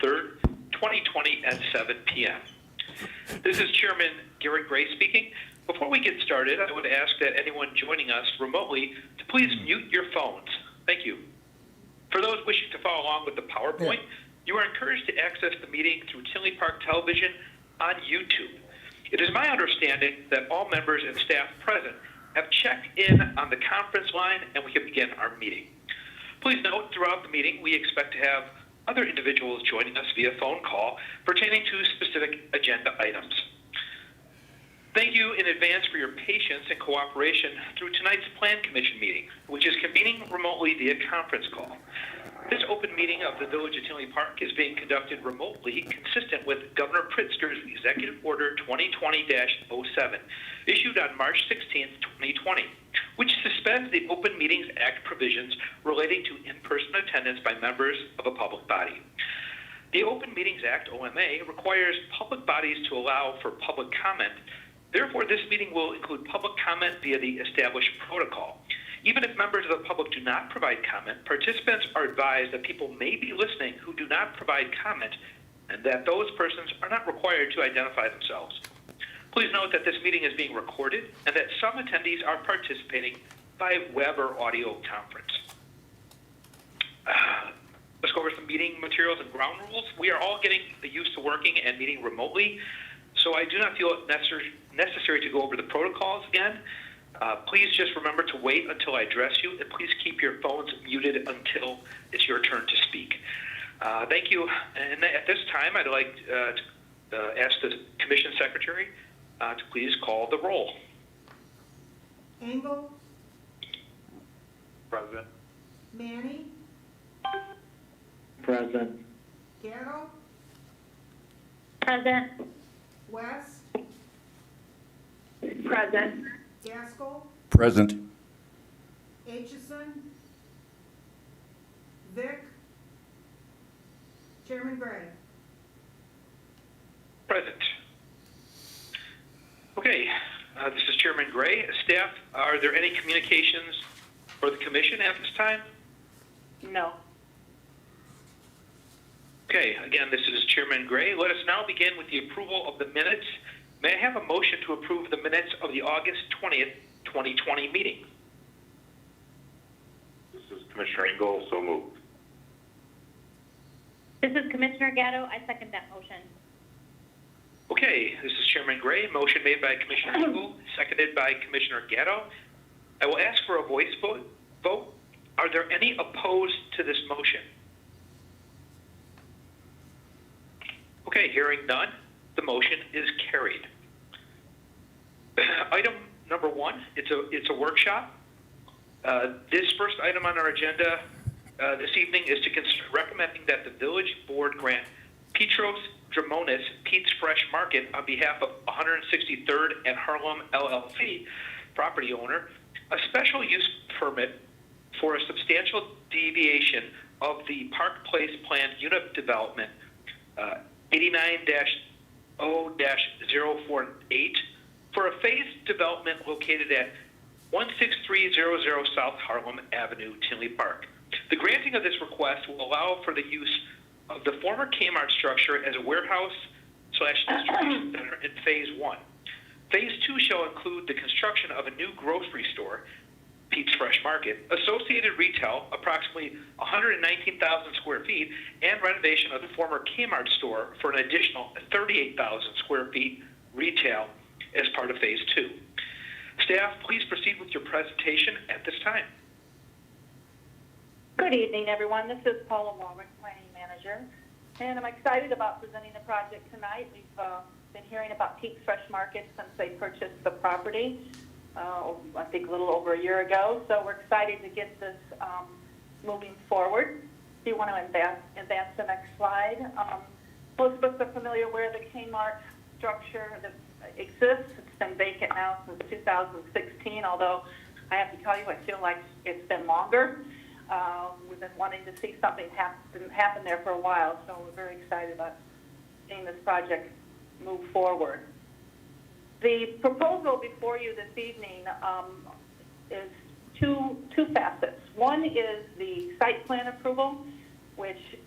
3rd, 2020 at 7 p.m. This is Chairman Garrett Gray speaking. Before we get started, I would ask that anyone joining us remotely to please mute your phones. Thank you. For those wishing to follow along with the PowerPoint, you are encouraged to access the meeting through Tinley Park Television on YouTube. It is my understanding that all members and staff present have checked in on the conference line and we can begin our meeting. Please note, throughout the meeting, we expect to have other individuals joining us via phone call pertaining to specific agenda items. Thank you in advance for your patience and cooperation through tonight's Plan Commission meeting, which is convening remotely via conference call. This open meeting of the Village of Tinley Park is being conducted remotely, consistent with Governor Pritzker's Executive Order 2020-07, issued on March 16, 2020, which suspends the Open Meetings Act provisions relating to in-person attendance by members of a public body. The Open Meetings Act, OMA, requires public bodies to allow for public comment. Therefore, this meeting will include public comment via the established protocol. Even if members of the public do not provide comment, participants are advised that people may be listening who do not provide comment and that those persons are not required to identify themselves. Please note that this meeting is being recorded and that some attendees are participating by web or audio conference. Let's go over some meeting materials and ground rules. We are all getting used to working and meeting remotely, so I do not feel it necessary to go over the protocols again. Please just remember to wait until I address you, and please keep your phones muted until it's your turn to speak. Thank you. And at this time, I'd like to ask the Commission Secretary to please call the roll. Engel, Present. Manny, Present. Gatto, Present. West, Present. Gaskell, Present. Aitchison, Vic, Chairman Gray. Present. Okay, this is Chairman Gray. Staff, are there any communications for the Commission at this time? No. Okay, again, this is Chairman Gray. Let us now begin with the approval of the minutes. May I have a motion to approve the minutes of the August 20th, 2020 meeting? This is Commissioner Engel, so moved. This is Commissioner Gatto. I second that motion. Okay, this is Chairman Gray. Motion made by Commissioner Engel, seconded by Commissioner Gatto. I will ask for a voice vote. Are there any opposed to this motion? Okay, hearing none, the motion is carried. Item number 1, it's a workshop. This first item on our agenda this evening is to consider recommending that the Village Board grant Petros Dramonis Pete's Fresh Market on behalf of 163rd and Harlem LLC property owner a special use permit for a substantial deviation of the Park Place planned unit development 89-0-048 for a phased development located at 16300 South Harlem Avenue, Tinley Park. The granting of this request will allow for the use of the former Kmart structure as a warehouse/distribution center in Phase 1. Phase 2 shall include the construction of a new grocery store, Pete's Fresh Market, associated retail, approximately 119,000 square feet, and renovation of the former Kmart store for an additional 38,000 square feet retail as part of Phase 2. Staff, please proceed with your presentation at this time. Good evening, everyone. This is Paula Warwick, Planning Manager, and I'm excited about presenting the project tonight. We've been hearing about Pete's Fresh Market since they purchased the property, I think a little over a year ago, so we're excited to get this moving forward. Do you want to advance the next slide? Most of us are familiar where the Kmart structure exists. It's been vacant now since 2016, although I have to tell you, I feel like it's been longer. We've been wanting to see something happen there for a while, so we're very excited about seeing this project move forward. The proposal before you this evening is two facets. One is the site plan approval, which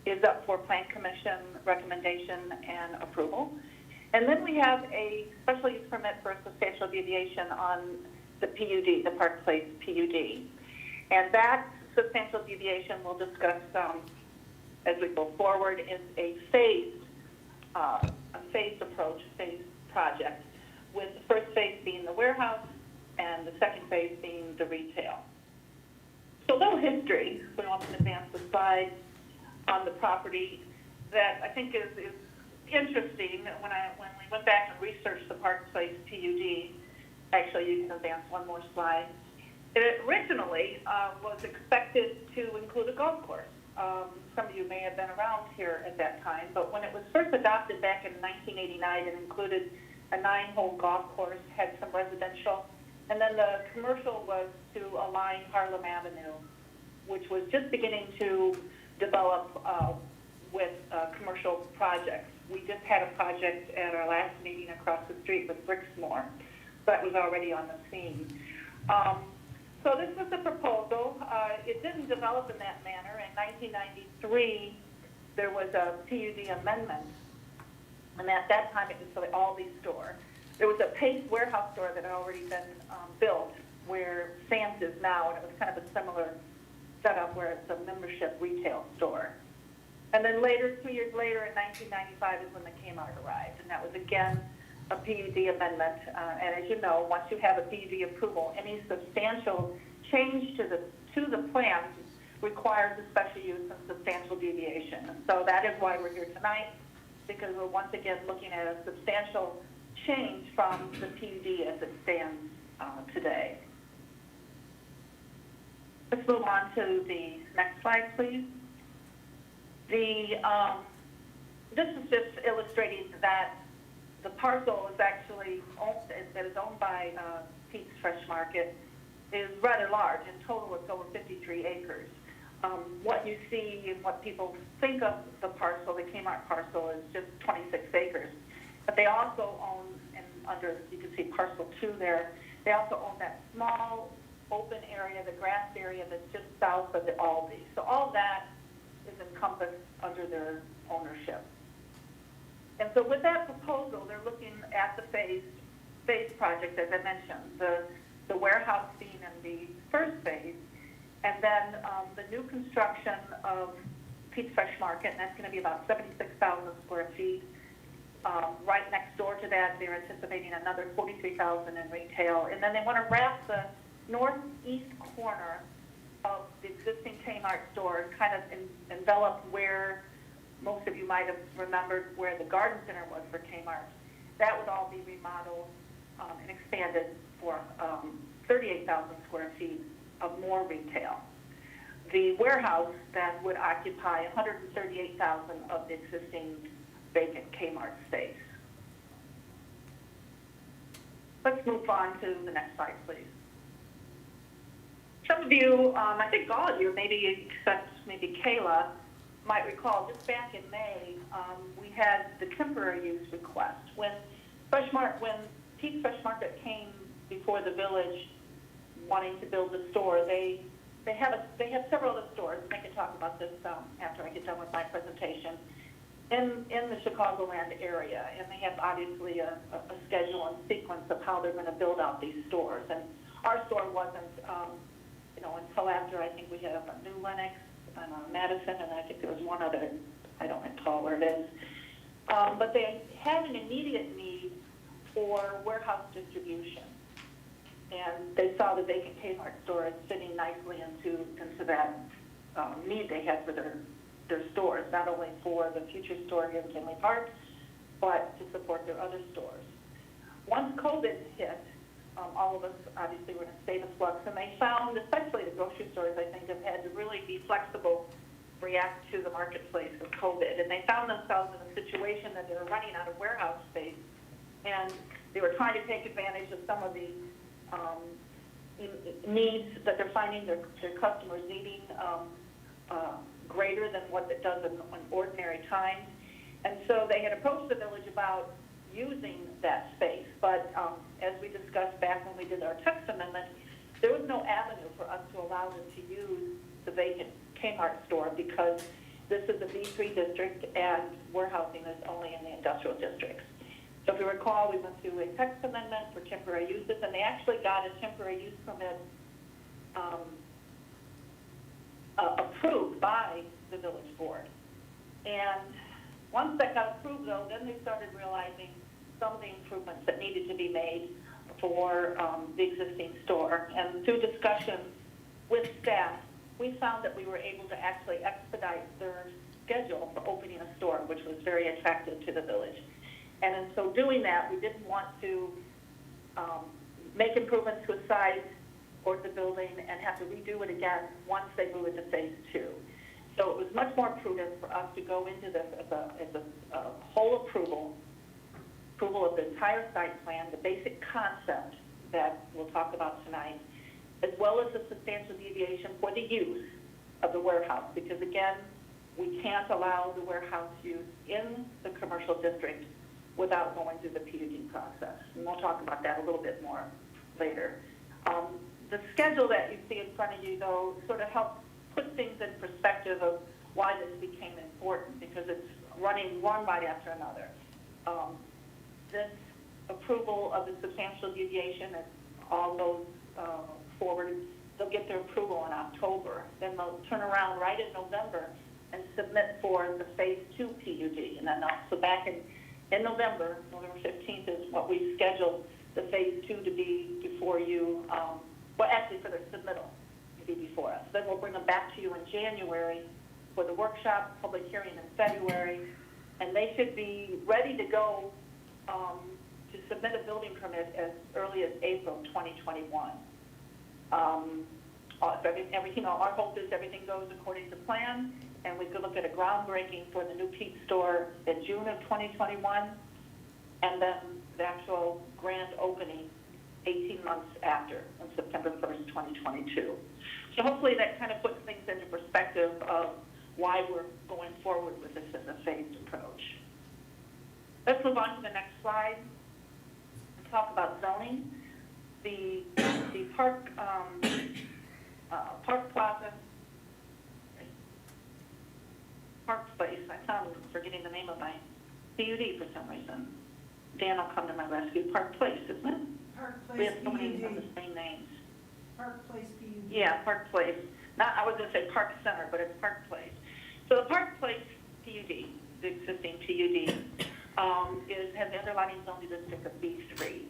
is up for Plan Commission recommendation and approval. And then we have a special use permit for a substantial deviation on the PUD, the Park Place PUD. And that substantial deviation we'll discuss as we go forward is a phased approach, phased project, with the first phase being the warehouse and the second phase being the retail. So a little history, we want to advance the slide on the property that I think is interesting. When we went back and researched the Park Place PUD, actually you can advance one more slide. It originally was expected to include a golf course. Some of you may have been around here at that time, but when it was first adopted back in 1989, it included a 9-hole golf course, had some residential, and then the commercial was to align Harlem Avenue, which was just beginning to develop with commercial projects. We just had a project at our last meeting across the street with Bricksmore, so that was already on the scene. So this was the proposal. It didn't develop in that manner. In 1993, there was a PUD amendment, and at that time it was for the Aldi store. There was a Pace warehouse store that had already been built where Sam's is now, and it was kind of a similar setup where it's a membership retail store. And then later, 2 years later, in 1995 is when the Kmart arrived, and that was again a PUD amendment. And as you know, once you have a PUD approval, any substantial change to the plans requires a special use and substantial deviation. And so that is why we're here tonight, because we're once again looking at a substantial change from the PUD as it stands today. Let's move on to the next slide, please. This is just illustrating that the parcel is actually that is owned by Pete's Fresh Market is rather large. In total, it's over 53 acres. What you see and what people think of the parcel, the Kmart parcel, is just 26 acres. But they also own, and under, you can see parcel 2 there, they also own that small open area, the grass area that's just south of the Aldi. So all that is encompassed under their ownership. And so with that proposal, they're looking at the phase project, as I mentioned, the warehouse being in the first phase, and then the new construction of Pete's Fresh Market, and that's going to be about 76,000 square feet. Right next door to that, they're anticipating another 43,000 in retail, and then they want to wrap the northeast corner of the existing Kmart store and kind of envelop where most of you might have remembered where the garden center was for Kmart. That would all be remodeled and expanded for 38,000 square feet of more retail. The warehouse then would occupy 138,000 of the existing vacant Kmart space. Let's move on to the next slide, please. Some of you, I think all of you, maybe except maybe Kayla, might recall just back in May, we had the temporary use request. When Pete's Fresh Market came before the village wanting to build the store, they have several other stores, and I can talk about this after I get done with my presentation, in the Chicagoland area, and they have obviously a schedule and sequence of how they're going to build out these stores. And our store wasn't, until after I think we had a New Lenox and Madison, and I think there was one other, I don't recall where it is. But they had an immediate need for warehouse distribution. And they saw the vacant Kmart store as fitting nicely into that need they had for their stores, not only for the future store here in Tinley Park, but to support their other stores. Once COVID hit, all of us obviously were in a state of flux, and they found, especially the grocery stores, I think, have had to really be flexible, react to the marketplace of COVID. And they found themselves in a situation that they were running out of warehouse space, and they were trying to take advantage of some of the needs that they're finding their customers needing greater than what it does in ordinary times. And so they had approached the village about using that space. But as we discussed back when we did our text amendment, there was no avenue for us to allow them to use the vacant Kmart store because This is a B3 district, and warehousing is only in the industrial districts. So if you recall, we went through a text amendment for temporary uses, and they actually got a temporary use permit approved by the village board. And once that got approved, though, then they started realizing some of the improvements that needed to be made for the existing store. And through discussions with staff, we found that we were able to actually expedite their schedule for opening a store, which was very attractive to the village. And in so doing that, we didn't want to make improvements to a site or the building and have to redo it again once they move into phase 2. So it was much more prudent for us to go into this as a whole approval of the entire site plan, the basic concept that we'll talk about tonight, as well as the substantial deviation for the use of the warehouse, because again, we can't allow the warehouse use in the commercial district without going through the PUD process. And we'll talk about that a little bit more later. The schedule that you see in front of you, though, sort of helps put things in perspective of why this became important, because it's running one right after another. This approval of the substantial deviation, as all goes forward, they'll get their approval in October. Then they'll turn around right in November and submit for the phase 2 PUD. And then so back in November 15th is what we scheduled the phase 2 to be before you, well, actually for their submittal to be before us. Then we'll bring them back to you in January for the workshop, public hearing in February, and they should be ready to go to submit a building permit as early as April 2021. Our hope is everything goes according to plan, and we could look at a groundbreaking for the new Peak store in June of 2021, and then the actual grand opening 18 months after, on September 1st, 2022. So hopefully that kind of puts things into perspective of why we're going forward with this as a phased approach. Let's move on to the next slide and talk about zoning. The Park Plaza, Park Place, I'm forgetting the name of my PUD for some reason. Dan will come to my rescue. Park Place, isn't it? Park We Place have so many of PUD. the same names. Park Place PUD. Yeah, Park Place. I was going to say Park Center, but it's Park Place. So the Park Place PUD, the existing PUD, has the underlying zoning district of B3.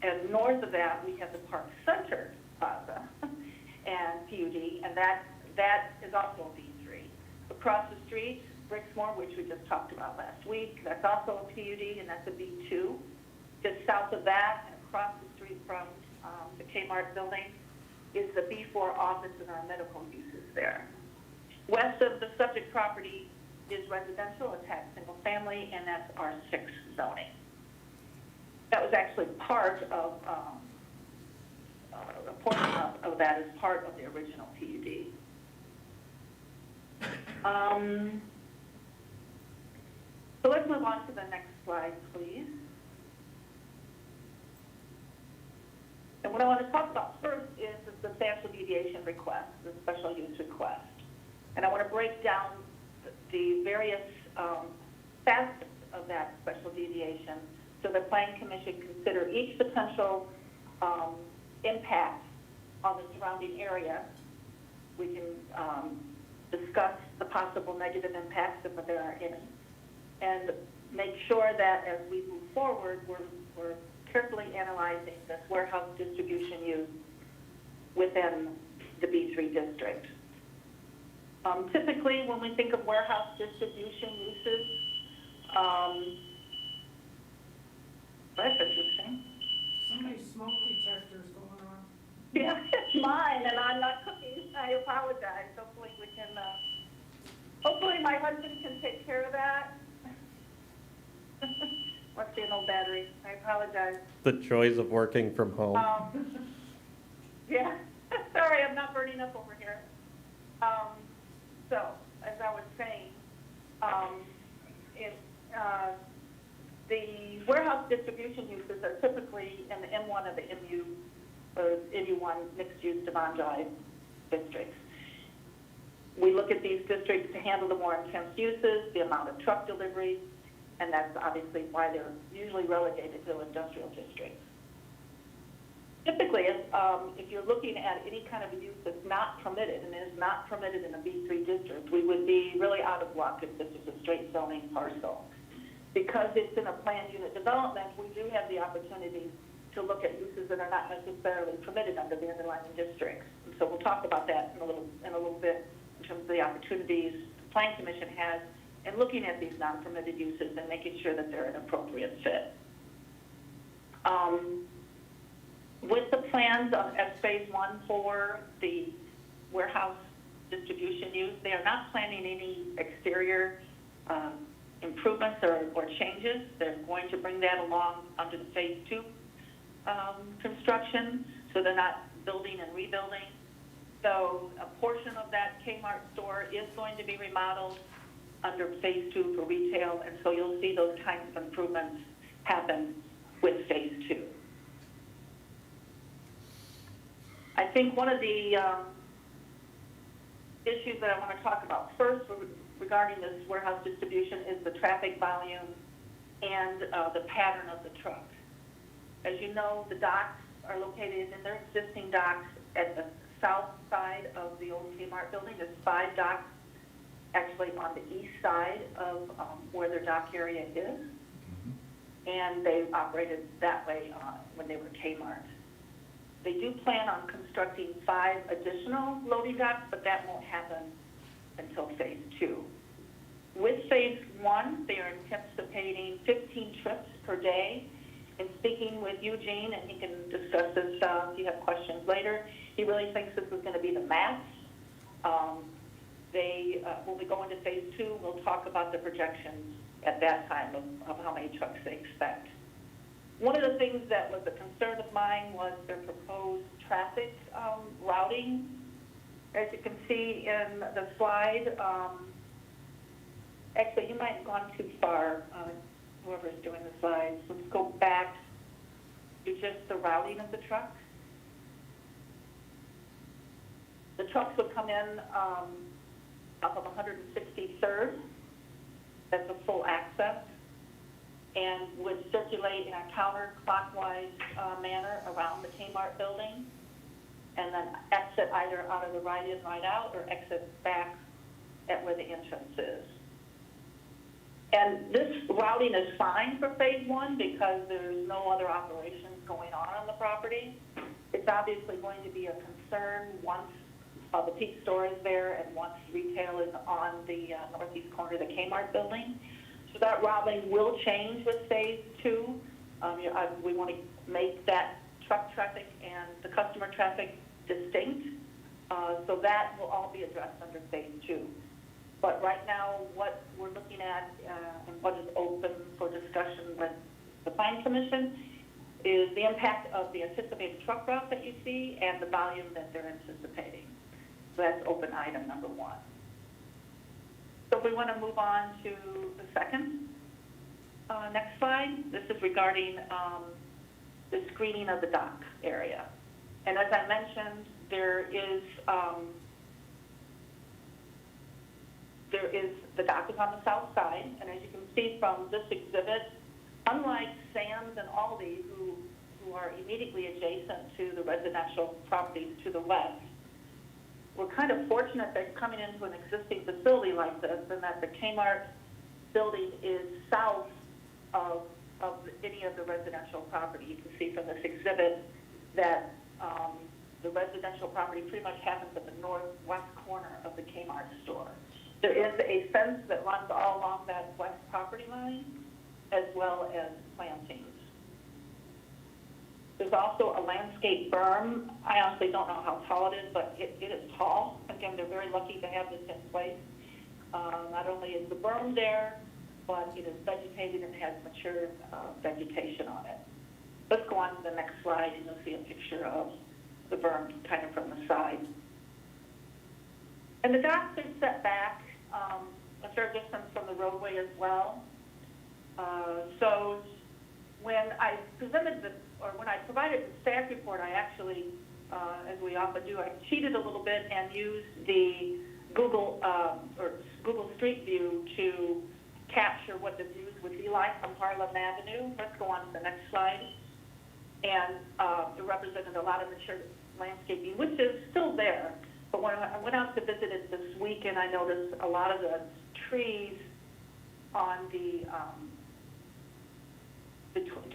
And north of that, we have the Park Center Plaza and PUD, and that is also a B3. Across the street, Brixmore, which we just talked about last week, that's also a PUD, and that's a B2. Just south of that, and across the street from the Kmart building, is the B4 office and our medical uses there. West of the subject property is residential, attached single family, and that's R6 zoning. That was actually part of, a portion of that is part of the original PUD. So let's move on to the next slide, please. And what I want to talk about first is the substantial deviation request, the special use request. And I want to break down the various facets of that special deviation so the Planning Commission consider each potential impact on the surrounding area. We can discuss the possible negative impacts if there are any, and make sure that as we move forward, we're carefully analyzing this warehouse distribution use within the B3 district. Typically, when we think of warehouse distribution uses, that's interesting. So many smoke detectors going on. Yeah, it's mine, and I'm not cooking. I apologize. Hopefully we can, hopefully my husband can take care of that. Must be an old battery. I apologize. The joys of working from home. Yeah, sorry, I'm not burning up over here. So, as I was saying, the warehouse distribution uses are typically in the M1 of the MU, or MU1 mixed-use Devon Drive districts. We look at these districts to handle the more intense uses, the amount of truck deliveries, and that's obviously why they're usually relegated to industrial districts. Typically, if you're looking at any kind of use that's not permitted and is not permitted in a B3 district, we would be really out of luck if this was a straight zoning parcel. Because it's in a planned unit development, we do have the opportunity to look at uses that are not necessarily permitted under the underlying districts. And so we'll talk about that in a little bit in terms of the opportunities the Plan Commission has in looking at these non-permitted uses and making sure that they're an appropriate fit. With the plans of phase 1 for the warehouse distribution use, they are not planning any exterior improvements or changes. They're going to bring that along under the phase 2 construction, so they're not building and rebuilding. So a portion of that Kmart store is going to be remodeled under phase 2 for retail, and so you'll see those kinds of improvements happen with phase 2. I think one of the issues that I want to talk about first regarding this warehouse distribution is the traffic volume and the pattern of the trucks. As you know, the docks are located in their existing docks at the south side of the old Kmart building. There's 5 docks actually on the east side of where their dock area is. And they operated that way when they were Kmart. They do plan on constructing 5 additional loading docks, but that won't happen until phase 2. With phase 1, they are anticipating 15 trips per day. And speaking with Eugene, and he can discuss this if you have questions later, he really thinks this is going to be the max. When we go into phase 2, we'll talk about the projections at that time of how many trucks they expect. One of the things that was a concern of mine was their proposed traffic routing. As you can see in the slide, actually you might have gone too far, whoever's doing the slides. Let's go back to just the routing of the trucks. The trucks would come in off of 163rd. That's a full access, and would circulate in a counterclockwise manner around the Kmart building, and then exit either out of the right in, right out, or exit back at where the entrance is. And this routing is fine for phase 1 because there's no other operations going on the property. It's obviously going to be a concern once the Peak store is there and once retail is on the northeast corner of the Kmart building. So that routing will change with phase 2. We want to make that truck traffic and the customer traffic distinct. So that will all be addressed under phase 2. But right now, what we're looking at and what is open for discussion with the Plan Commission is the impact of the anticipated truck route that you see and the volume that they're anticipating. So that's open item number 1. So we want to move on to the second. Next slide. This is regarding the screening of the dock area. And as I mentioned, the dock is on the south side, and as you can see from this exhibit, unlike Sam's and Aldi, who are immediately adjacent to the residential properties to the west, we're kind of fortunate that coming into an existing facility like this, and that the Kmart building is south of any of the residential property. You can see from this exhibit that the residential property pretty much happens at the northwest corner of the Kmart store. There is a fence that runs all along that west property line, as well as plantings. There's also a landscape berm. I honestly don't know how tall it is, but it is tall. Again, they're very lucky to have this in place. Not only is the berm there, but it is vegetated and has mature vegetation on it. Let's go on to the next slide, and you'll see a picture of the berm kind of from the side. And the docks are set back a fair distance from the roadway as well. So when I provided the staff report, I actually, as we often do, I cheated a little bit and used the Google Street View to capture what the views would be like from Harlem Avenue. Let's go on to the next slide. And it represented a lot of mature landscaping, which is still there. But when I went out to visit it this weekend, I noticed a lot of the trees on the,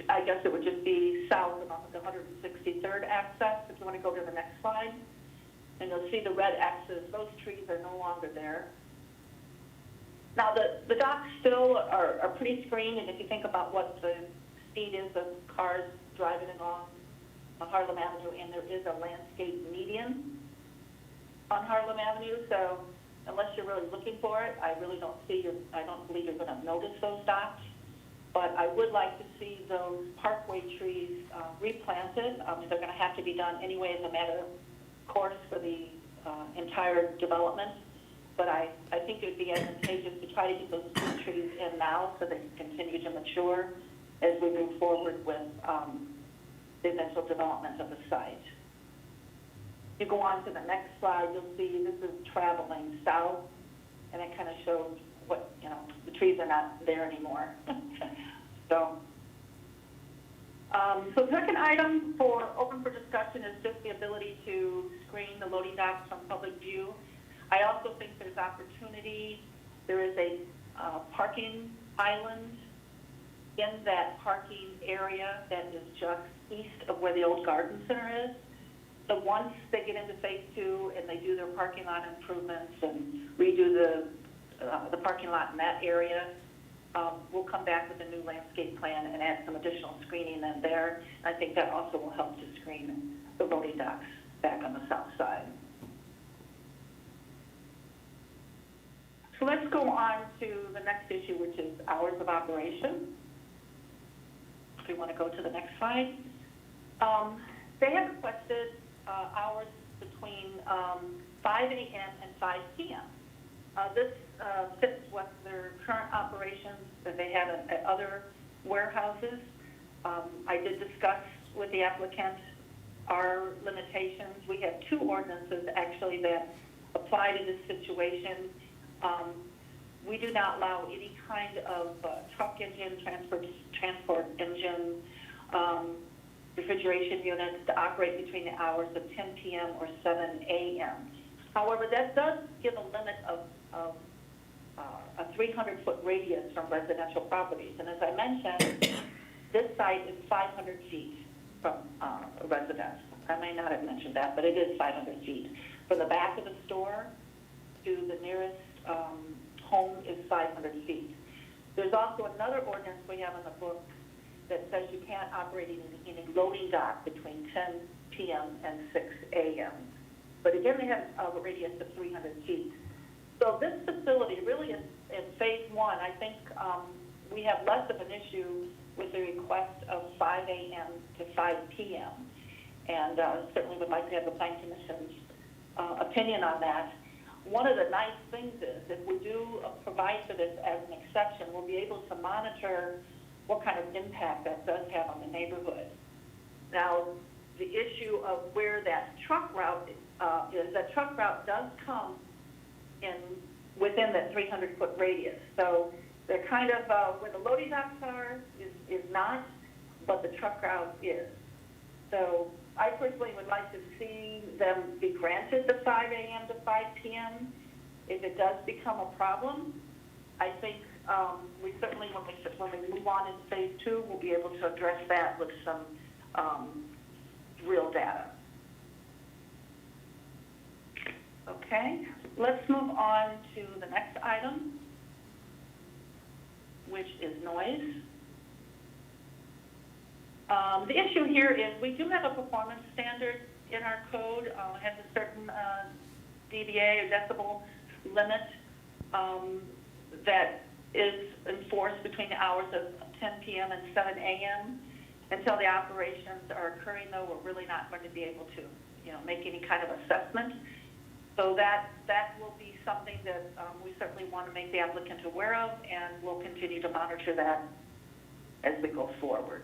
I guess it would just be south of the 163rd access, if you want to go to the next slide. And you'll see the red X's. Those trees are no longer there. Now, the docks still are pretty screened, and if you think about what the speed is of cars driving along Harlem Avenue, and there is a landscape median on Harlem Avenue, so unless you're really looking for it, I really don't I don't believe you're going to notice those docks. But I would like to see those parkway trees replanted. They're going to have to be done anyway as a matter of course for the entire development. But I think it would be advantageous to try to get those trees in now so they can continue to mature as we move forward with the eventual development of the site. If you go on to the next slide, you'll see this is traveling south, and it kind of shows what, the trees are not there anymore. So the second item open for discussion is just the ability to screen the loading docks from public view. I also think there's opportunity. There is a parking island in that parking area that is just east of where the old garden center is. So once they get into phase 2 and they do their parking lot improvements and redo the parking lot in that area, we'll come back with a new landscape plan and add some additional screening in there. I think that also will help to screen the loading docks back on the south side. So let's go on to the next issue, which is hours of operation. If we want to go to the next slide. They have requested hours between 5 a.m. and 5 p.m. This fits with their current operations that they have at other warehouses. I did discuss with the applicant our limitations. We have 2 ordinances actually that apply to this situation. We do not allow any kind of truck engine, transport engine, refrigeration units to operate between the hours of 10 p.m. or 7 a.m. However, that does give a limit of a 300-foot radius from residential properties. And as I mentioned, this site is 500 feet from a residence. I may not have mentioned that, but it is 500 feet. From the back of the store to the nearest home is 500 feet. There's also another ordinance we have in the book that says you can't operate in a loading dock between 10 p.m. and 6 a.m. But again, they have a radius of 300 feet. So this facility really is in phase 1. I think we have less of an issue with the request of 5 a.m. to 5 p.m. And certainly would like to have the Planning Commission's opinion on that. One of the nice things is if we do provide for this as an exception, we'll be able to monitor what kind of impact that does have on the neighborhood. Now, the issue of where that truck route is, that truck route does come in within that 300-foot radius. So they're kind of, where the loading docks are is not, but the truck route is. So I personally would like to see them be granted the 5 a.m. to 5 p.m. If it does become a problem, I think we certainly, when we move on in phase 2, we'll be able to address that with some real data. Okay, let's move on to the next item, which is noise. The issue here is we do have a performance standard in our code. It has a certain dBA or decibel limit that is enforced between the hours of 10 p.m. and 7 a.m. Until the operations are occurring, though, we're really not going to be able to, make any kind of assessment. So that will be something that we certainly want to make the applicant aware of, and we'll continue to monitor that as we go forward.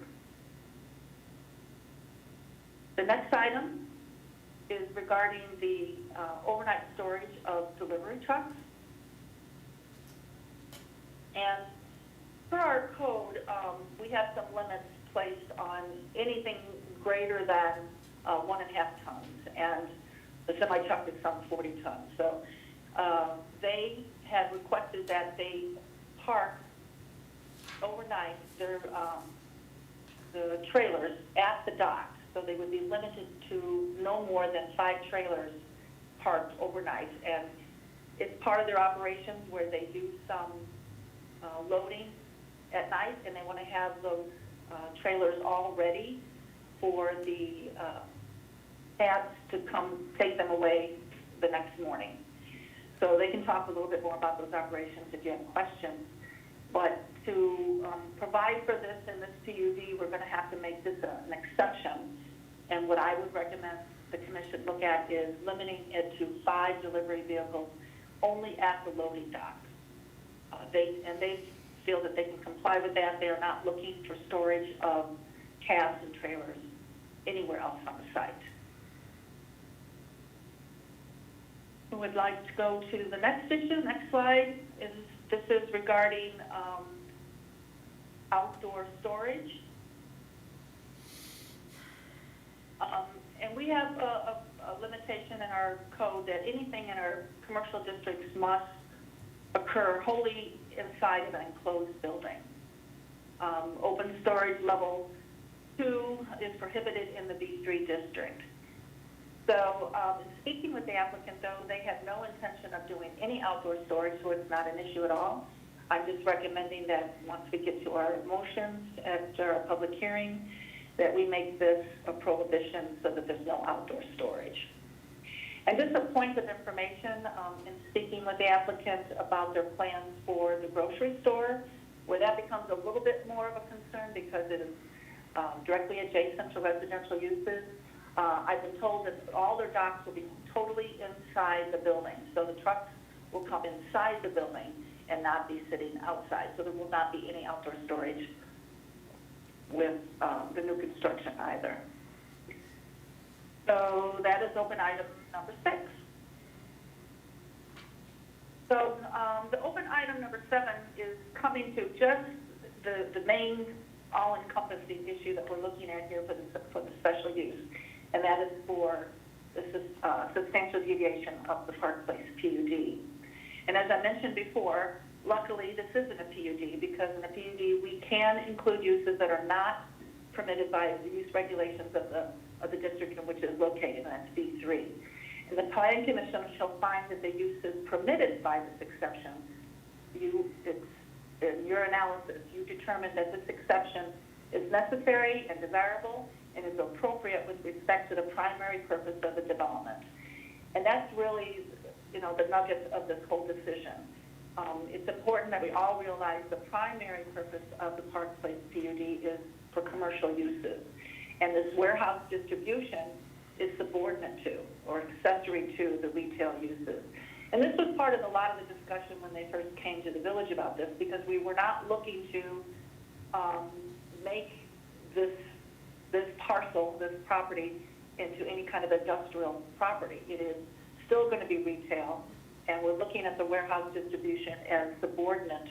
The next item is regarding the overnight storage of delivery trucks. And per our code, we have some limits placed on anything greater than 1.5 tons, and the semi-truck is some 40 tons. So they have requested that they park overnight the trailers at the dock. So they would be limited to no more than 5 trailers parked overnight. And it's part of their operations where they do some loading at night, and they want to have those trailers all ready for the cabs to come take them away the next morning. So they can talk a little bit more about those operations if you have questions. But to provide for this in this PUD, we're going to have to make this an exception. And what I would recommend the commission look at is limiting it to 5 delivery vehicles only at the loading dock. They feel that they can comply with that. They are not looking for storage of cabs and trailers anywhere else on the site. Who would like to go to the next issue? Next slide. This is regarding outdoor storage. And we have a limitation in our code that anything in our commercial districts must occur wholly inside of an enclosed building. Open storage level 2 is prohibited in the B3 district. So in speaking with the applicant, though, they have no intention of doing any outdoor storage, so it's not an issue at all. I'm just recommending that once we get to our motions after our public hearing, that we make this a prohibition so that there's no outdoor storage. And just a point of information, in speaking with the applicant about their plans for the grocery store, where that becomes a little bit more of a concern because it is directly adjacent to residential uses. I've been told that all their docks will be totally inside the building. So the trucks will come inside the building and not be sitting outside. So there will not be any outdoor storage with the new construction either. So that is open item number 6. So the open item number 7 is coming to just the main all-encompassing issue that we're looking at here for the special use, and that is for the substantial deviation of the Park Place PUD. And as I mentioned before, luckily this isn't a PUD, because in a PUD we can include uses that are not permitted by the use regulations of the district in which it is located, and that's B3. And the Planning Commission shall find that the use is permitted by this exception. In your analysis, you determine that this exception is necessary and desirable and is appropriate with respect to the primary purpose of the development. And that's really, the nugget of this whole decision. It's important that we all realize the primary purpose of the Park Place PUD is for commercial uses. And this warehouse distribution is subordinate to or accessory to the retail uses. And this was part of a lot of the discussion when they first came to the village about this, because we were not looking to make this parcel, this property, into any kind of industrial property. It is still going to be retail, and we're looking at the warehouse distribution as subordinate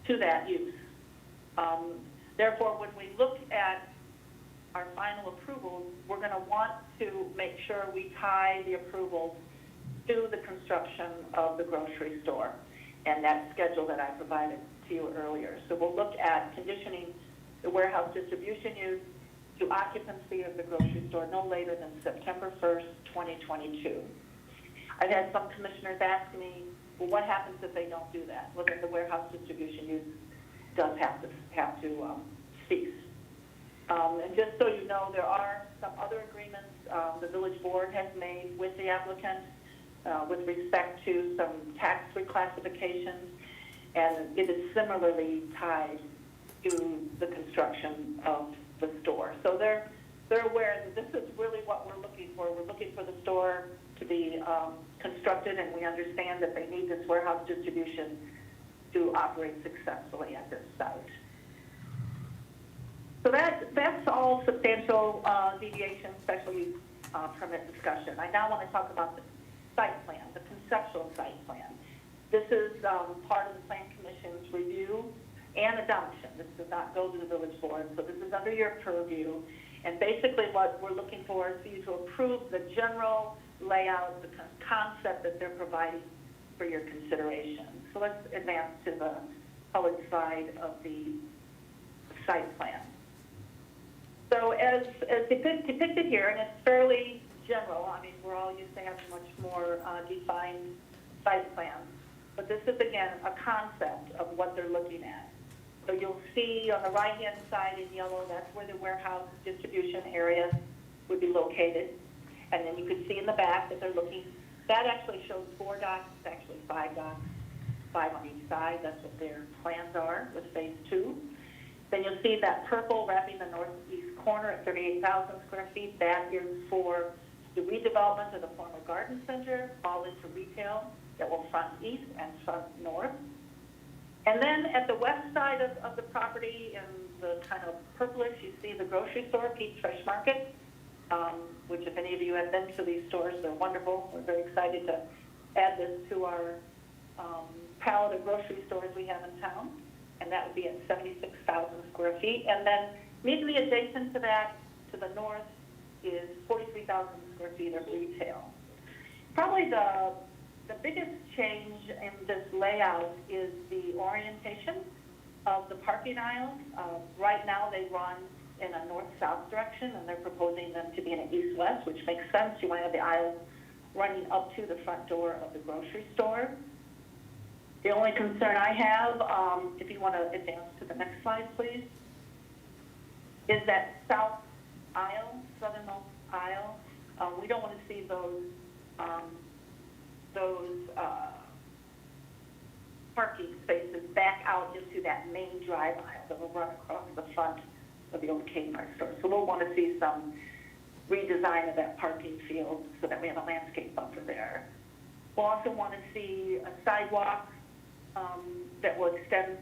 to that use. Therefore, when we look at our final approvals, we're going to want to make sure we tie the approvals to the construction of the grocery store and that schedule that I provided to you earlier. So we'll look at conditioning the warehouse distribution use to occupancy of the grocery store no later than September 1st, 2022. I've had some commissioners ask me, well, what happens if they don't do that? Well, then the warehouse distribution use does have to cease. And just so you know, there are some other agreements the village board has made with the applicant with respect to some tax reclassifications, and it is similarly tied to the construction of the store. So they're aware that this is really what we're looking for. We're looking for the store to be constructed, and we understand that they need this warehouse distribution to operate successfully at this site. So that's all substantial deviation special use permit discussion. I now want to talk about the site plan, the conceptual site plan. This is part of the Plan Commission's review and adoption. This does not go to the village board, so this is under your purview. And basically what we're looking for is for you to approve the general layout, the concept that they're providing for your consideration. So let's advance to the colored side of the site plan. So as depicted here, and it's fairly general, I mean, we're all used to having much more defined site plans, but this is, again, a concept of what they're looking at. So you'll see on the right-hand side in yellow, that's where the warehouse distribution area would be located. And then you can see in the back that they're looking, that actually shows 4 docks, it's actually 5 docks, 5 on each side. That's what their plans are with phase 2. Then you'll see that purple wrapping the northeast corner at 38,000 square feet. That is for the redevelopment of the former garden center, all into retail that will front east and front north. And then at the west side of the property, in the kind of purplish, you see the grocery store, Pete's Fresh Market, which if any of you have been to these stores, they're wonderful. We're very excited to add this to our palette of grocery stores we have in town. And that would be at 76,000 square feet. And then immediately adjacent to that, to the north, is 43,000 square feet of retail. Probably the biggest change in this layout is the orientation of the parking aisles. Right now they run in a north-south direction, and they're proposing them to be in an east-west, which makes sense. You want to have the aisles running up to the front door of the grocery store. The only concern I have, if you want to advance to the next slide, please, is that south aisle, southernmost aisle. We don't want to see those parking spaces back out into that main drive aisle that will run across the front of the old Kmart store. So we'll want to see some redesign of that parking field so that we have a landscape buffer there. We'll also want to see a sidewalk that will extend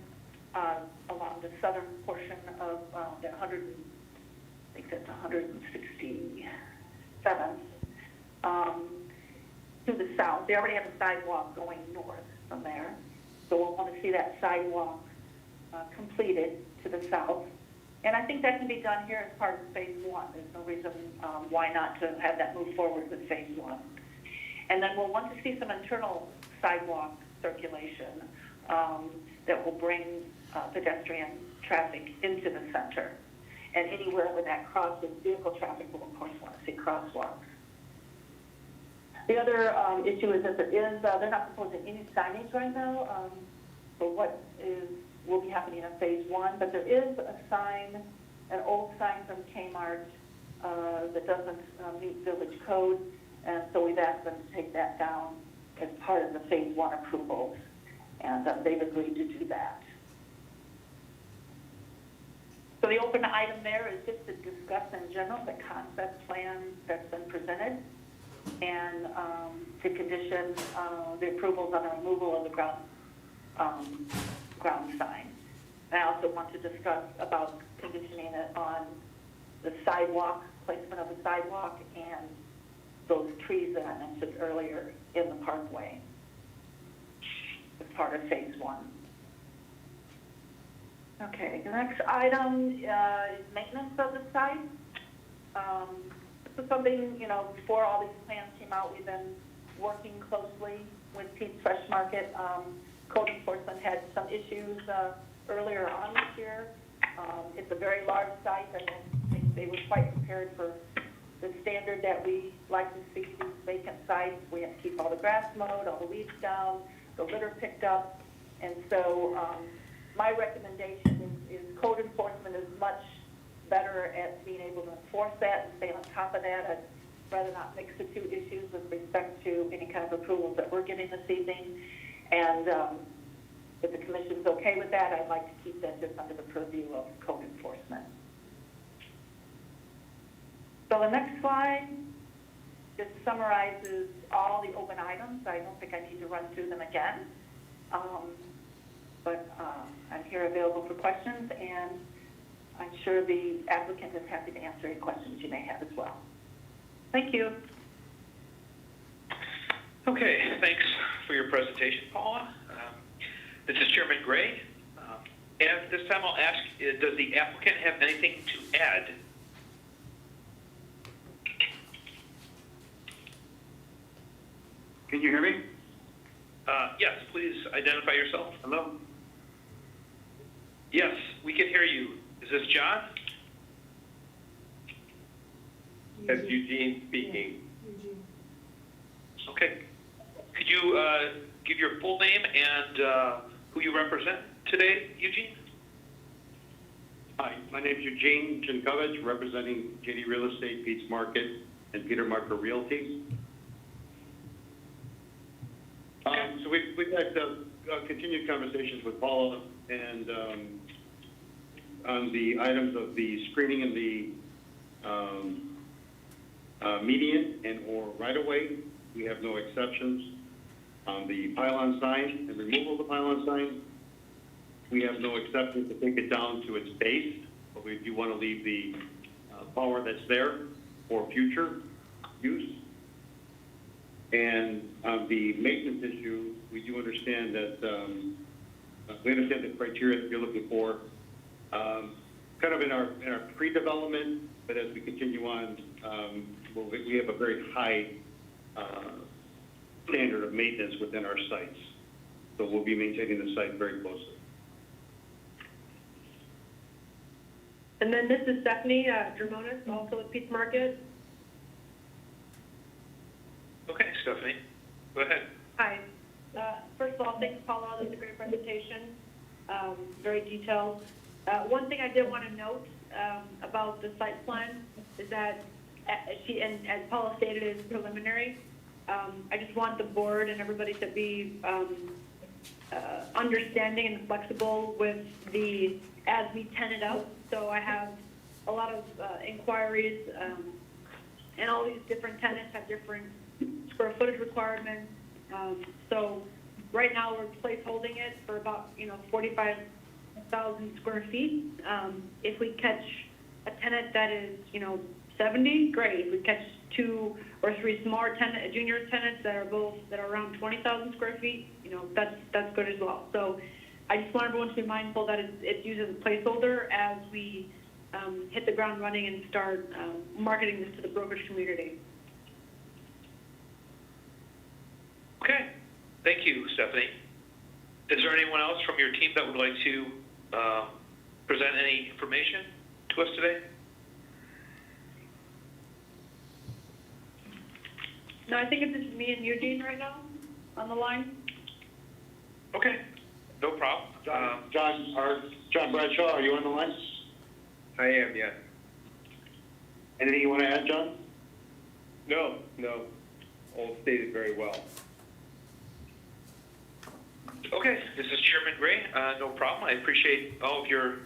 along the southern portion of the 167th to the south. They already have a sidewalk going north from there, so we'll want to see that sidewalk completed to the south. And I think that can be done here as part of phase 1. There's no reason why not to have that move forward with phase 1. And then we'll want to see some internal sidewalk circulation that will bring pedestrian traffic into the center. And anywhere where that crosses vehicle traffic, we'll of course want to see crosswalks. The other issue is that they're not proposing any signage right now for what will be happening in phase 1, but there is a sign, an old sign from Kmart that doesn't meet village code, and so we've asked them to take that down as part of the phase 1 approvals, and they've agreed to do that. So the open item there is just to discuss in general the concept plan that's been presented, and to condition the approvals on the removal of the ground sign. And I also want to discuss about conditioning it on the sidewalk, placement of the sidewalk, and those trees that I mentioned earlier in the parkway as part of phase 1. Okay, the next item is maintenance of the site. This is something, before all these plans came out, we've been working closely with Pete's Fresh Market. Code enforcement had some issues earlier on this year. It's a very large site. I don't think they were quite prepared for the standard that we like to see these vacant sites. We have to keep all the grass mowed, all the weeds down, the litter picked up. And so my recommendation is code enforcement is much better at being able to enforce that and stay on top of that. I'd rather not mix the two issues with respect to any kind of approvals that we're getting this evening. And if the commission's okay with that, I'd like to keep that just under the purview of code enforcement. So the next slide just summarizes all the open items. I don't think I need to run through them again. But I'm here available for questions, and I'm sure the applicant is happy to answer any questions you may have as well. Thank you. Okay, thanks for your presentation, Paula. This is Chairman Gray. At this time, I'll ask, does the applicant have anything to add? Can you hear me? Yes, please identify yourself. Hello? Yes, we can hear you. Is this John? That's Eugene speaking. Eugene. Okay. Could you give your full name and who you represent today, Eugene? Hi, my name's Eugene Jankovich, representing JD Real Estate, Pete's Market, and Peter Marker Realty. So we've had continued conversations with Paula and on the items of the screening in the median and or right-of-way. We have no exceptions. On the pylon sign and removal of the pylon sign, we have no exceptions to take it down to its base, but we do want to leave the power that's there for future use. And on the maintenance issue, we do understand that we understand the criteria that you're looking for, kind of in our pre-development, but as we continue on, we have a very high standard of maintenance within our sites. So we'll be maintaining the site very closely. And then this is Stephanie Dramonis, also with Pete's Market. Okay, Stephanie, go ahead. Hi. First of all, thanks, Paula. That was a great presentation, very detailed. One thing I did want to note about the site plan is that as Paula stated, it's preliminary. I just want the board and everybody to be understanding and flexible with the as we tenant out. So I have a lot of inquiries, and all these different tenants have different square footage requirements. So right now we're placeholding it for about 45,000 square feet. If we catch a tenant that is 70, great. If we catch 2 or 3 smaller junior tenants that are around 20,000 square feet, that's good as well. So I just want everyone to be mindful that it's used as a placeholder as we hit the ground running and start marketing this to the brokerage community. Okay, thank you, Stephanie. Is there anyone else from your team that would like to present any information to us today? No, I think it's just me and Eugene right now on the line. Okay, no problem. John Bradshaw, are you on the line? I am, yeah. Anything you want to add, John? No, all stated very well. Okay, this is Chairman Gray. No problem. I appreciate all of your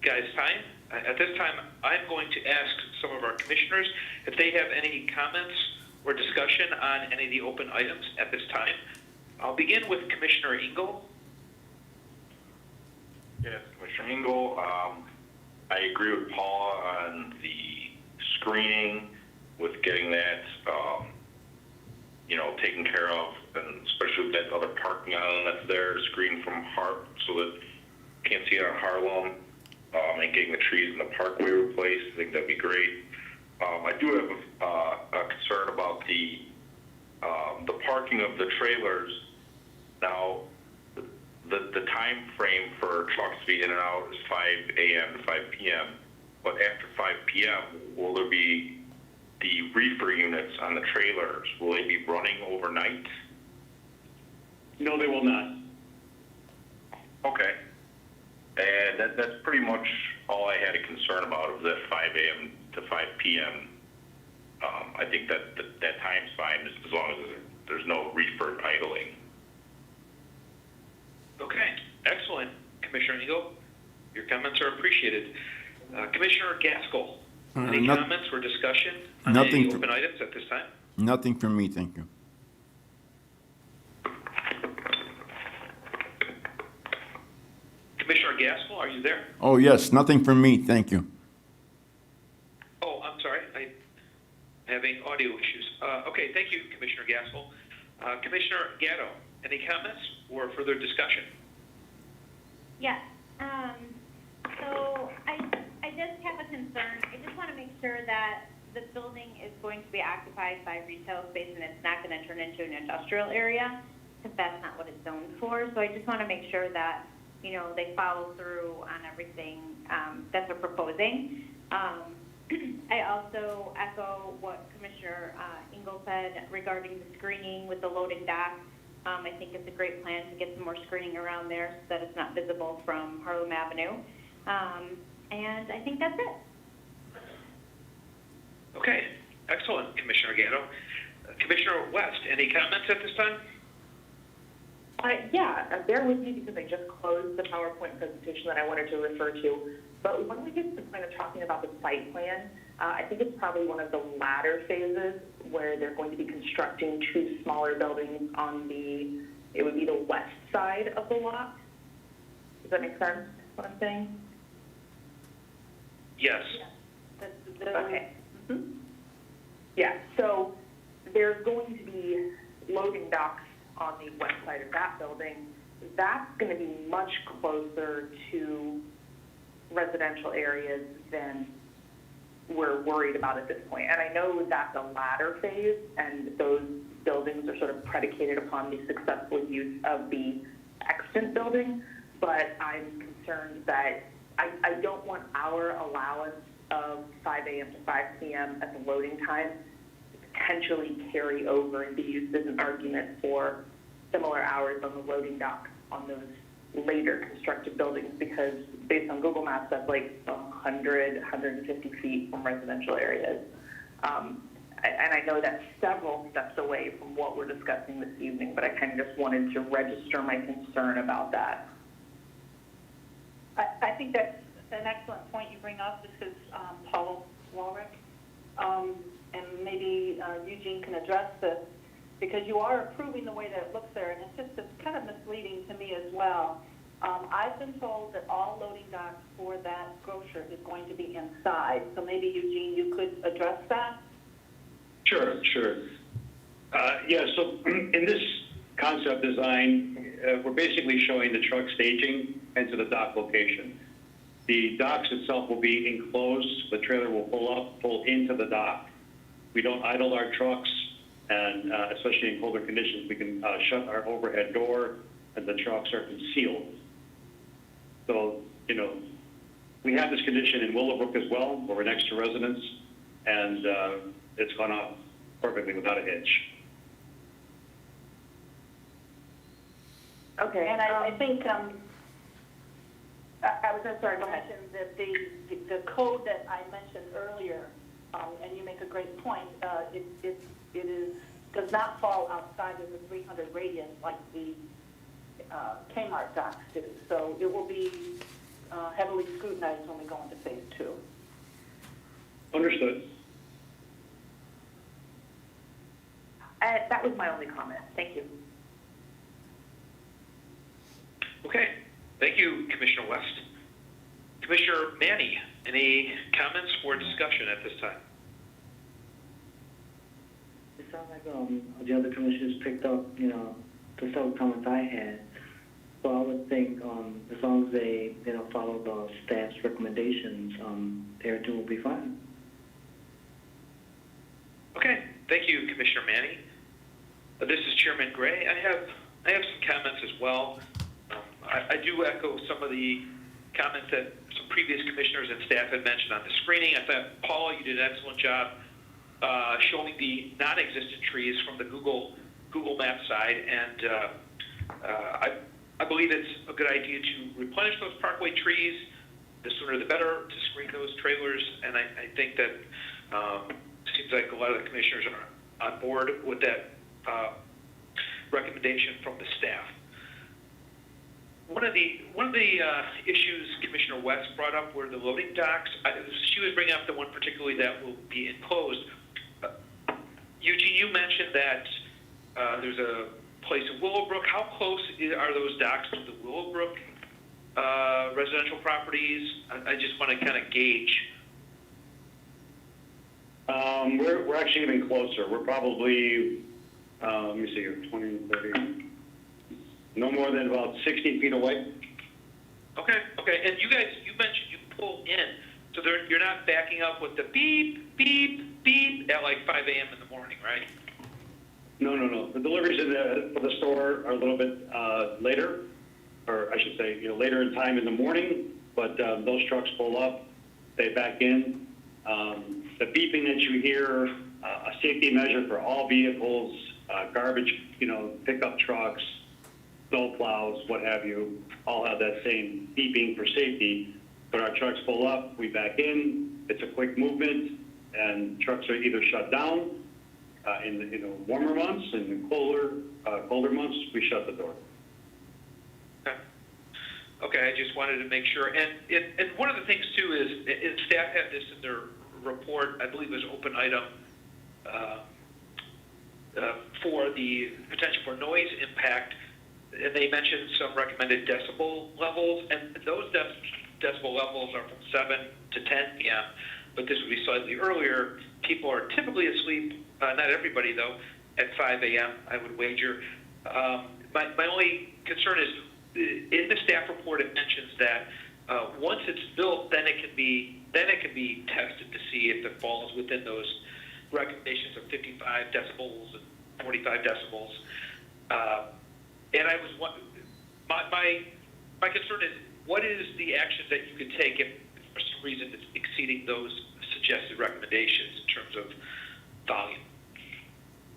guys' time. At this time, I'm going to ask some of our commissioners if they have any comments or discussion on any of the open items at this time. I'll begin with Commissioner Engel. Yes, Commissioner Engel, I agree with Paula on the screening, with getting that, taken care of, and especially with that other parking island that's there, screened from so that you can't see it on Harlem, and getting the trees in the parkway replaced. I think that'd be great. I do have a concern about the parking of the trailers. Now, the time frame for trucks to be in and out is 5 a.m. to 5 p.m. But after 5 p.m., will there be the reefer units on the trailers? Will they be running overnight? No, they will not. Okay. And that's pretty much all I had a concern about, was that 5 a.m. to 5 p.m. I think that time's fine, just as long as there's no reefer idling. Okay, excellent, Commissioner Engel. Your comments are appreciated. Commissioner Gaskell, any comments or discussion on any of the open items at this time? Nothing from me, thank you. Commissioner Gaskell, are you there? Oh, yes, nothing from me, thank you. Oh, I'm sorry. I having audio issues. Okay, thank you, Commissioner Gaskell. Commissioner Gatto, any comments or further discussion? Yes. So I just have a concern. I just want to make sure that the building is going to be occupied by retail space and it's not going to turn into an industrial area, because that's not what it's zoned for. So I just want to make sure that, you know, they follow through on everything that they're proposing. I also echo what Commissioner Engel said regarding the screening with the loading dock. I think it's a great plan to get some more screening around there so that it's not visible from Harlem Avenue. And I think that's it. Okay, excellent, Commissioner Gatto. Commissioner West, any comments at this time? Bear with me because I just closed the PowerPoint presentation that I wanted to refer to. But when we get to the point of talking about the site plan, I think it's probably one of the latter phases where they're going to be constructing two smaller buildings on it would be the west side of the lot. Does that make sense, what I'm saying? Yes. Okay. Mm-hmm. Yeah, so there's going to be loading docks on the west side of that building. That's going to be much closer to residential areas than we're worried about at this point. And I know that's a latter phase, and those buildings are sort of predicated upon the successful use of the extant building, but I'm concerned that I don't want our allowance of 5 a.m. to 5 p.m. as a loading time to potentially carry over and be used as an argument for similar hours on the loading dock on those later constructed buildings, because based on Google Maps, that's like 100, 150 feet from residential areas. And I know that's several steps away from what we're discussing this evening, but I kind of just wanted to register my concern about that. I think that's an excellent point you bring up. This is Paul Walrick. And maybe Eugene can address this, because you are approving the way that it looks there, and it's kind of misleading to me as well. I've been told that all loading docks for that grocer is going to be inside. So maybe, Eugene, you could address that? Sure. So in this concept design, we're basically showing the truck staging into the dock location. The docks itself will be enclosed. The trailer will pull into the dock. We don't idle our trucks, and especially in colder conditions, we can shut our overhead door, and the trucks are concealed. So, we have this condition in Willowbrook as well, where we're next to residents, and it's gone off perfectly without a hitch. Okay. And I think I was going to mention that the code that I mentioned earlier, and you make a great point, it does not fall outside of the 300 radius like the Kmart docks do. So it will be heavily scrutinized when we go into phase 2. Understood. That was my only comment. Thank you. Okay, thank you, Commissioner West. Commissioner Manny, any comments or discussion at this time? It sounds like the other commissioners picked up, the several comments I had. So I would think as long as they, follow the staff's recommendations, everything will be fine. Okay, thank you, Commissioner Manny. This is Chairman Gray. I have some comments as well. I do echo some of the comments that some previous commissioners and staff had mentioned on the screening. I thought, Paul, you did an excellent job showing the non-existent trees from the Google Map side, and I believe it's a good idea to replenish those parkway trees. The sooner the better to screen those trailers, and I think that seems like a lot of the commissioners are on board with that recommendation from the staff. One of the issues Commissioner West brought up were the loading docks. She was bringing up the one particularly that will be enclosed. Eugene, you mentioned that there's a place in Willowbrook. How close are those docks to the Willowbrook residential properties? I just want to kind of gauge. We're actually even closer. We're probably, let me see here, 20, 30, no more than about 60 feet away. Okay. And you guys, you mentioned you pull in, so you're not backing up with the beep, beep, beep at like 5 a.m. in the morning, right? No. The deliveries for the store are a little bit later, or I should say, later in time in the morning. But those trucks pull up, they back in. The beeping that you hear, a safety measure for all vehicles, garbage, pickup trucks, snow plows, what have you, all have that same beeping for safety. But our trucks pull up, we back in. It's a quick movement, and trucks are either shut down in the warmer months, and in colder months, we shut the door. Okay, I just wanted to make sure. And one of the things too is staff had this in their report, I believe it was open item for the potential for noise impact, and they mentioned some recommended decibel levels, and those decibel levels are from 7 to 10 p.m., but this would be slightly earlier. People are typically asleep, not everybody though, at 5 a.m., I would wager. My only concern is, in the staff report, it mentions that once it's built, then it can be tested to see if it falls within those recommendations of 55 decibels and 45 decibels. And I was my concern is, what is the actions that you can take if for some reason it's exceeding those suggested recommendations in terms of volume?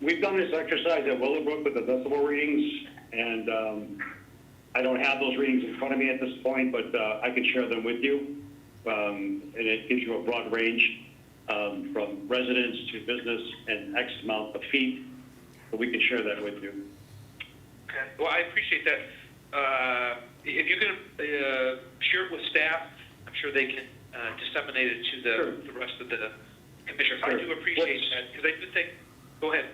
We've done this exercise at Willowbrook with the decibel readings, and I don't have those readings in front of me at this point, but I can share them with you. And it gives you a broad range from residence to business and X amount of feet. So we can share that with you. Okay. Well, I appreciate that. If you can share it with staff, I'm sure they can disseminate it to the rest of the commissioners. Sure. I do appreciate that, because I do think, go ahead.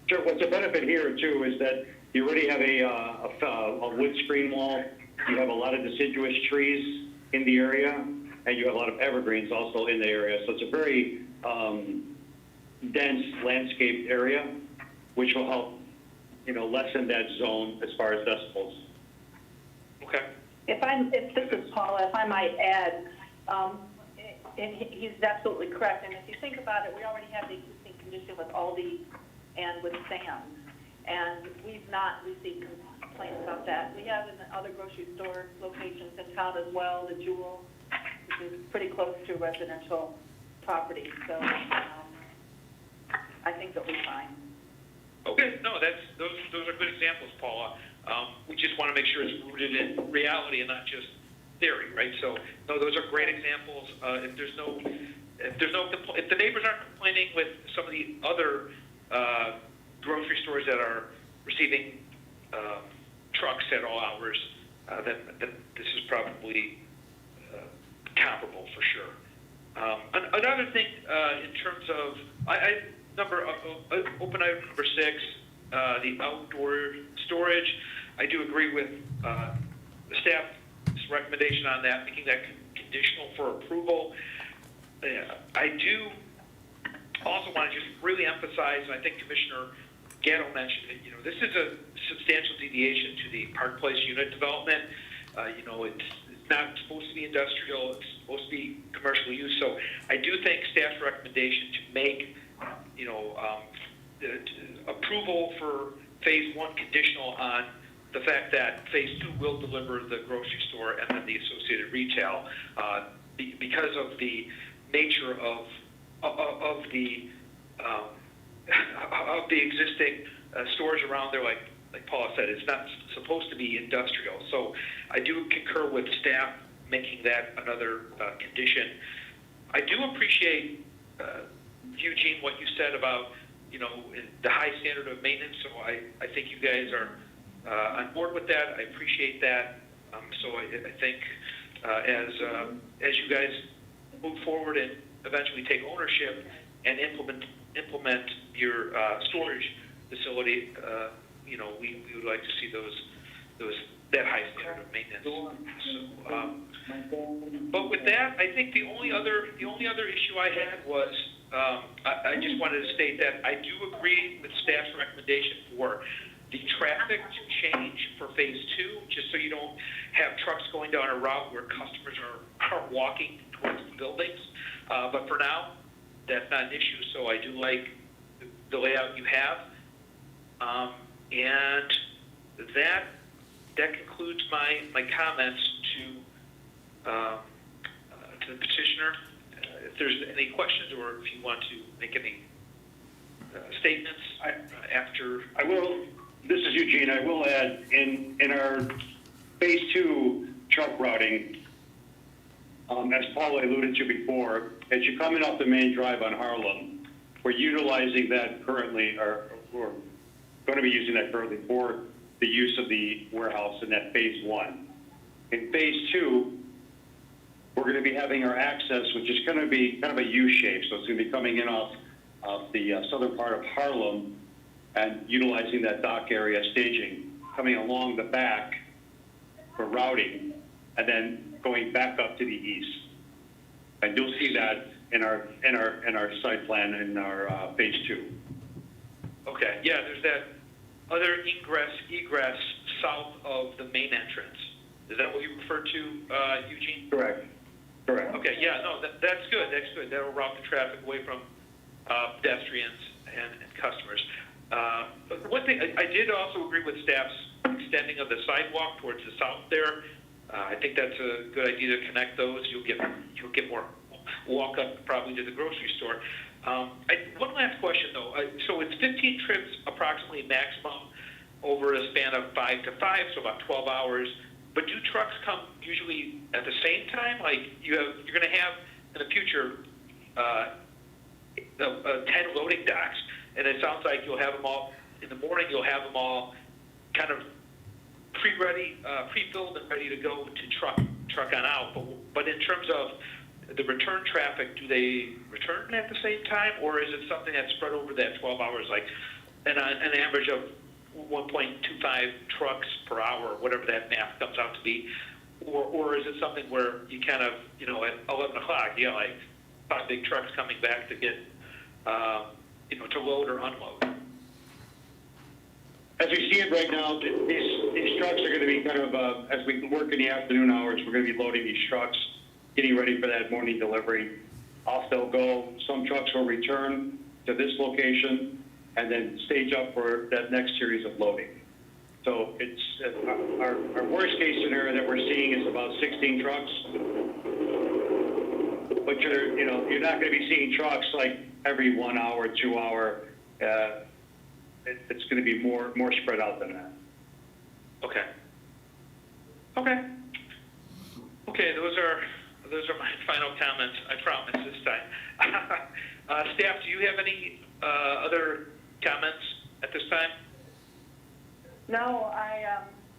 Sure. What's a benefit here, too, is that you already have a wood screen wall. You have a lot of deciduous trees in the area, and you have a lot of evergreens also in the area. So it's a very dense landscaped area, which will help, lessen that zone as far as decibels. Okay. If this is Paula, if I might add, and he's absolutely correct. And if you think about it, we already have the existing condition with Aldi and with Sam's. And we've not received complaints about that. We have in the other grocery store locations in town as well, the Jewel, which is pretty close to residential property. So I think that we're fine. Okay, no, those are good examples, Paula. We just want to make sure it's rooted in reality and not just theory, right? So, no, those are great examples. If the neighbors aren't complaining with some of the other grocery stores that are receiving trucks at all hours, then this is probably comparable for sure. Another thing in terms of open item number 6, the outdoor storage. I do agree with the staff's recommendation on that, making that conditional for approval. I do also want to just really emphasize, and I think Commissioner Gatto mentioned it, this is a substantial deviation to the Park Place unit development. It's not supposed to be industrial, it's supposed to be commercial use. So I do think staff's recommendation to make, approval for phase 1 conditional on the fact that phase 2 will deliver the grocery store and then the associated retail, because of the nature of the existing stores around there, like Paula said, it's not supposed to be industrial. So I do concur with staff making that another condition. I do appreciate, Eugene, what you said about the high standard of maintenance. So I think you guys are on board with that. I appreciate that. So I think as you guys move forward and eventually take ownership and implement your storage facility, we would like to see that high standard of maintenance. So, but with that, I think the only other issue I had was I just wanted to state that I do agree with staff's recommendation for the traffic to change for phase two, just so you don't have trucks going down a route where customers are walking towards the buildings. But for now, that's not an issue, so I do like the layout you have. And that concludes my comments to the petitioner. If there's any questions or if you want to make any statements after. I will, this is Eugene, I will add, in our phase two truck routing, as Paul alluded to before, as you're coming off the main drive on Harlem, we're utilizing that currently, or we're going to be using that currently for the use of the warehouse in that phase one. In phase two, we're going to be having our access, which is going to be kind of a U shape. So it's going to be coming in off the southern part of Harlem and utilizing that dock area staging, coming along the back for routing, and then going back up to the east. And you'll see that in our site plan in our phase two. Okay, yeah, there's that other egress south of the main entrance. Is that what you referred to, Eugene? Correct. Correct. Okay, yeah, no, that's good. That's good. That'll route the traffic away from pedestrians and customers. But one thing, I did also agree with staff's extending of the sidewalk towards the south there. I think that's a good idea to connect those. You'll get more walk up probably to the grocery store. One last question though. So it's 15 trips approximately maximum over a span of 5 to 5, so about 12 hours. But do trucks come usually at the same time? Like you're going to have in the future 10 loading docks, and it sounds like you'll have them all in the morning. You'll have them all kind of pre-ready, pre-filled and ready to go to truck on out. But in terms of the return traffic, do they return at the same time, or is it something that's spread over that 12 hours, like an average of 1.25 trucks per hour, whatever that math comes out to be, or is it something where you kind of, at 11 o'clock, like 5 big trucks coming back to get, to load or unload? As we see it right now, these trucks are going to be kind of, as we work in the afternoon hours, we're going to be loading these trucks, getting ready for that morning delivery. Off they'll go. Some trucks will return to this location and then stage up for that next series of loading. So it's our worst case scenario that we're seeing is about 16 trucks. But you're not going to be seeing trucks like every 1 hour, 2 hour. It's going to be more spread out than that. Okay. Those are my final comments. I promise this time. Staff, do you have any other comments at this time? No,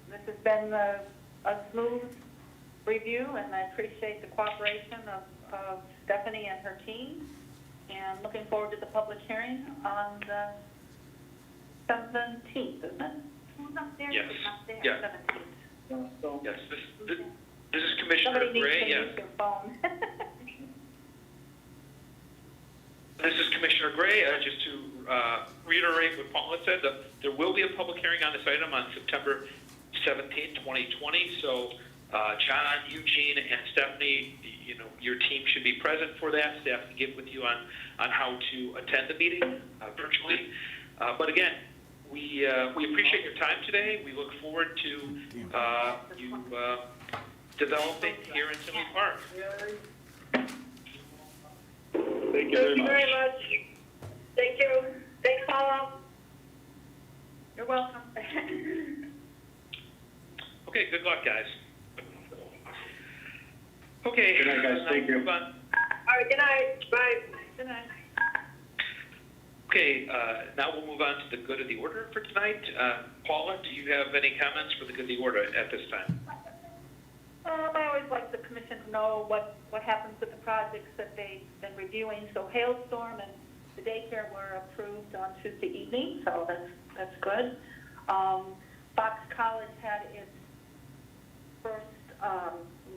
this has been a smooth review, and I appreciate the cooperation of Stephanie and her team, and looking forward to the public hearing on the 17th, isn't it? Yes. Yeah. 17th. Yes. This is Commissioner Somebody Gray. needs to Yes. use their phone. This is Commissioner Gray. Just to reiterate what Paul had said, there will be a public hearing on this item on September 17, 2020. So John, Eugene, and Stephanie, your team should be present for that. Staff can get with you on how to attend the meeting virtually. But again, we appreciate your time today. We look forward to you developing here in Tinley Park. Thank you very much. Thank you. Thanks, Paula. You're welcome. Okay, good luck, guys. Okay. Good night, guys. Thank you. All right, good night. Bye. Good night. Okay, now we'll move on to the good of the order for tonight. Paula, do you have any comments for the good of the order at this time? I always like the commission to know what happens with the projects that they've been reviewing. So Hailstorm and the daycare were approved on Tuesday evening, so that's good. Fox College had its first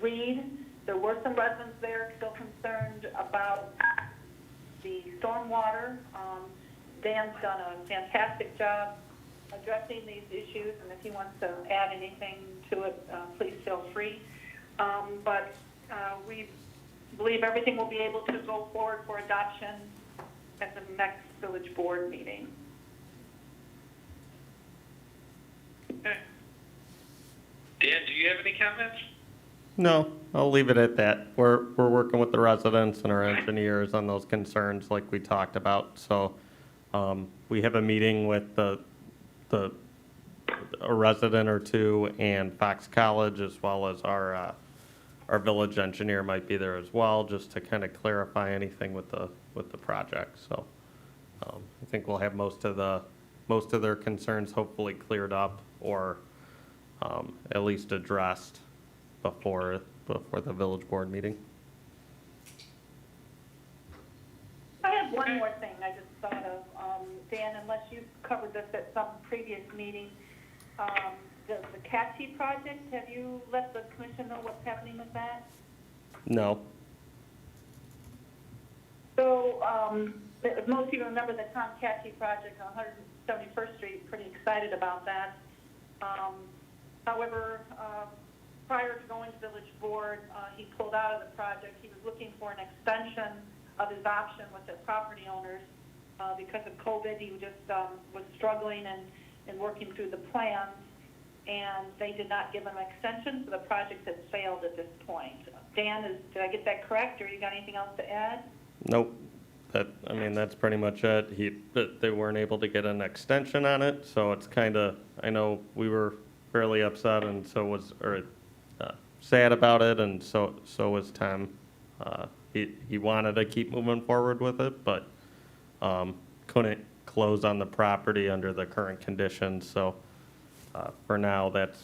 read. There were some residents there still concerned about the stormwater. Dan's done a fantastic job addressing these issues, and if he wants to add anything to it, please feel free. But we believe everything will be able to go forward for adoption at the next village board meeting. Okay. Dan, do you have any comments? No, I'll leave it at that. We're working with the residents and our engineers on those concerns like we talked about. So we have a meeting with a resident or two and Fox College, as well as our village engineer might be there as well, just to kind of clarify anything with the project. So I think we'll have most of their concerns hopefully cleared up or at least addressed before the village board meeting. I have one more thing I just thought of, Dan, unless you've covered this at some previous meeting. The CATCHI project, have you let the commission know what's happening with that? No. So, if most of you remember the Tom CATCHI project on 171st Street, pretty excited about that. However, prior to going to village board, he pulled out of the project. He was looking for an extension of his option with the property owners. Because of COVID, he just was struggling and working through the plans, and they did not give him an extension, so the project has failed at this point. Dan, did I get that correct, or you got anything else to add? Nope. That's pretty much it. They weren't able to get an extension on it, so it's kind of, I know we were fairly upset and sad about it, and so was Tom. He wanted to keep moving forward with it, but couldn't close on the property under the current conditions. So for now, that's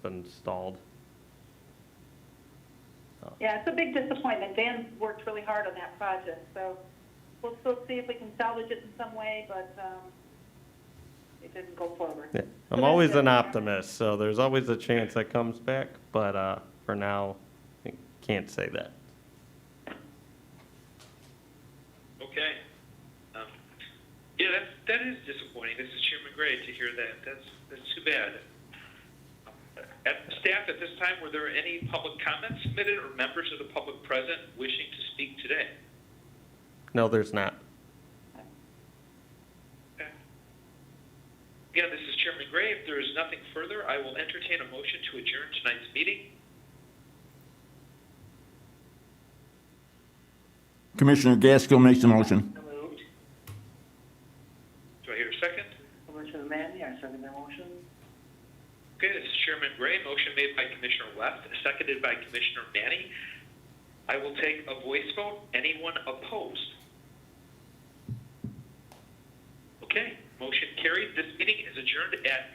been stalled. Yeah, it's a big disappointment. Dan worked really hard on that project, so we'll still see if we can salvage it in some way, but it didn't go forward. Yeah. I'm always an optimist, so there's always a chance it comes back, but for now, I can't say that. Okay. Yeah, that is disappointing. This is Chairman Gray to hear that. That's too bad. Staff, at this time, were there any public comments submitted or members of the public present wishing to speak today? No, there's not. Okay. Again, this is Chairman Gray. If there is nothing further, I will entertain a motion to adjourn tonight's meeting. Commissioner Gaskell makes the motion. Do I hear a second? Commissioner Manny, I second that motion. Okay, this is Chairman Gray. Motion made by Commissioner West, seconded by Commissioner Manny. I will take a voice vote. Anyone opposed? Okay, motion carried. This meeting is adjourned at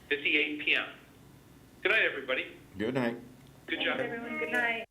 7:58 p.m. Good night, everybody. Good night. Good job. Everyone, good night.